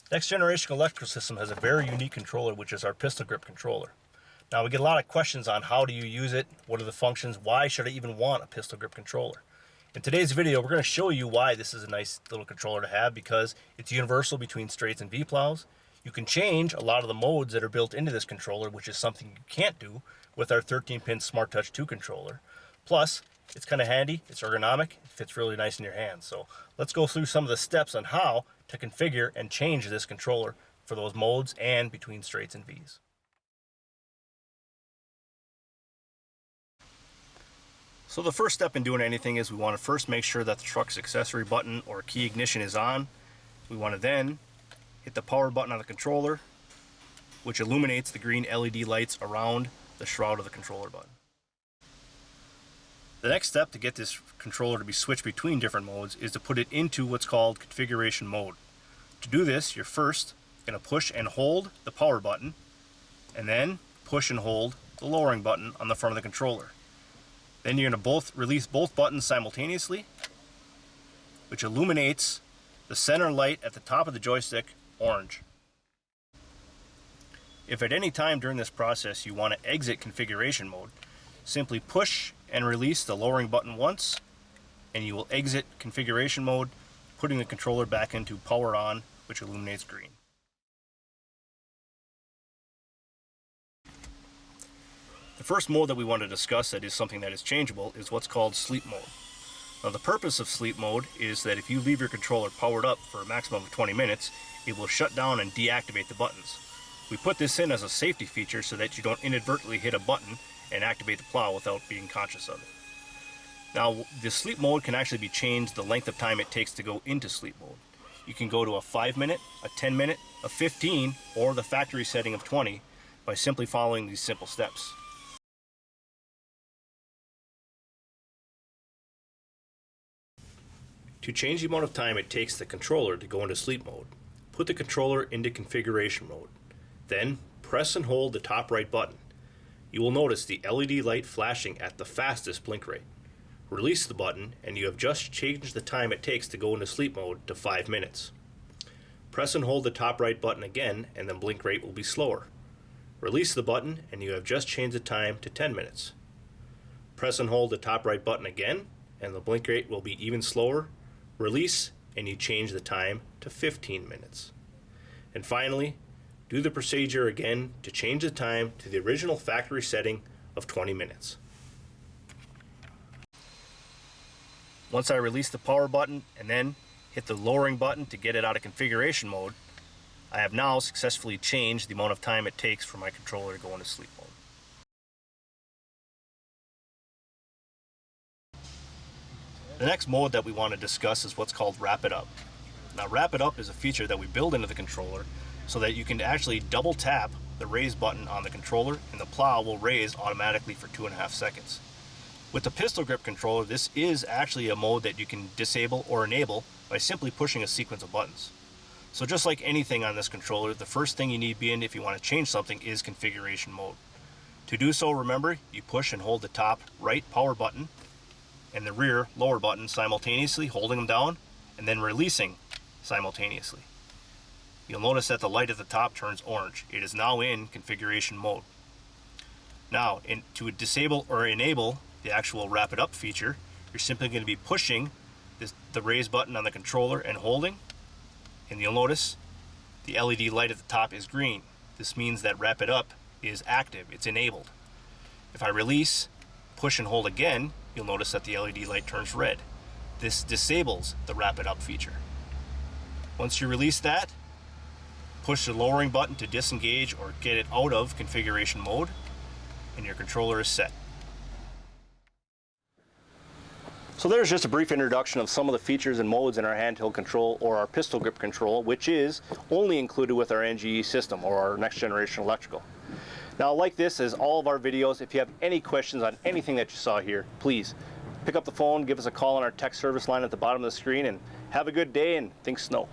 Next generation electrical system has a very unique controller, which is our pistol grip controller. Now we get a lot of questions on how do you use it, what are the functions, why should I even want a pistol grip controller? In today's video, we're going to show you why this is a nice little controller to have, because it's universal between straights and V-plows. You can change a lot of the modes that are built into this controller, which is something you can't do with our 13-pin Smart Touch 2 controller. Plus, it's kind of handy, it's ergonomic, it fits really nice in your hands. So let's go through some of the steps on how to configure and change this controller for those modes and between straights and V's. So the first step in doing anything is we want to first make sure that the truck's accessory button or key ignition is on. We want to then hit the power button on the controller, which illuminates the green LED lights around the shroud of the controller button. The next step to get this controller to be switched between different modes is to put it into what's called configuration mode. To do this, you're first going to push and hold the power button, and then push and hold the lowering button on the front of the controller. Then you're going to release both buttons simultaneously, which illuminates the center light at the top of the joystick orange. If at any time during this process you want to exit configuration mode, simply push and release the lowering button once, and you will exit configuration mode, putting the controller back into power on, which illuminates green. The first mode that we want to discuss that is something that is changeable is what's called sleep mode. Now the purpose of sleep mode is that if you leave your controller powered up for a maximum of 20 minutes, it will shut down and deactivate the buttons. We put this in as a safety feature so that you don't inadvertently hit a button and activate the plow without being conscious of it. Now the sleep mode can actually be changed the length of time it takes to go into sleep mode. You can go to a 5-minute, a 10-minute, a 15, or the factory setting of 20 by simply following these simple steps. To change the amount of time it takes the controller to go into sleep mode, put the controller into configuration mode. Then press and hold the top right button. You will notice the LED light flashing at the fastest blink rate. Release the button and you have just changed the time it takes to go into sleep mode to 5 minutes. Press and hold the top right button again and the blink rate will be slower. Release the button and you have just changed the time to 10 minutes. Press and hold the top right button again and the blink rate will be even slower. Release and you change the time to 15 minutes. And finally, do the procedure again to change the time to the original factory setting of 20 minutes. Once I release the power button and then hit the lowering button to get it out of configuration mode, I have now successfully changed the amount of time it takes for my controller to go into sleep mode. The next mode that we want to discuss is what's called Wrap It Up. Now Wrap It Up is a feature that we build into the controller so that you can actually double tap the raise button on the controller and the plow will raise automatically for 2.5 seconds. With the pistol grip controller, this is actually a mode that you can disable or enable by simply pushing a sequence of buttons. So just like anything on this controller, the first thing you need to be in if you want to change something is configuration mode. To do so, remember, you push and hold the top right power button and the rear lower button simultaneously, holding them down and then releasing simultaneously. You'll notice that the light at the top turns orange. It is now in configuration mode. Now, to disable or enable the actual Wrap It Up feature, you're simply going to be pushing the raise button on the controller and holding, and you'll notice the LED light at the top is green. This means that Wrap It Up is active, it's enabled. If I release, push and hold again, you'll notice that the LED light turns red. This disables the Wrap It Up feature. Once you release that, push the lowering button to disengage or get it out of configuration mode, and your controller is set. So there's just a brief introduction of some of the features and modes in our handheld control or our pistol grip control, which is only included with our NGE system or our next generation electrical. Now, like this as all of our videos, if you have any questions on anything that you saw here, please pick up the phone, give us a call on our tech service line at the bottom of the screen, and have a good day and think snow.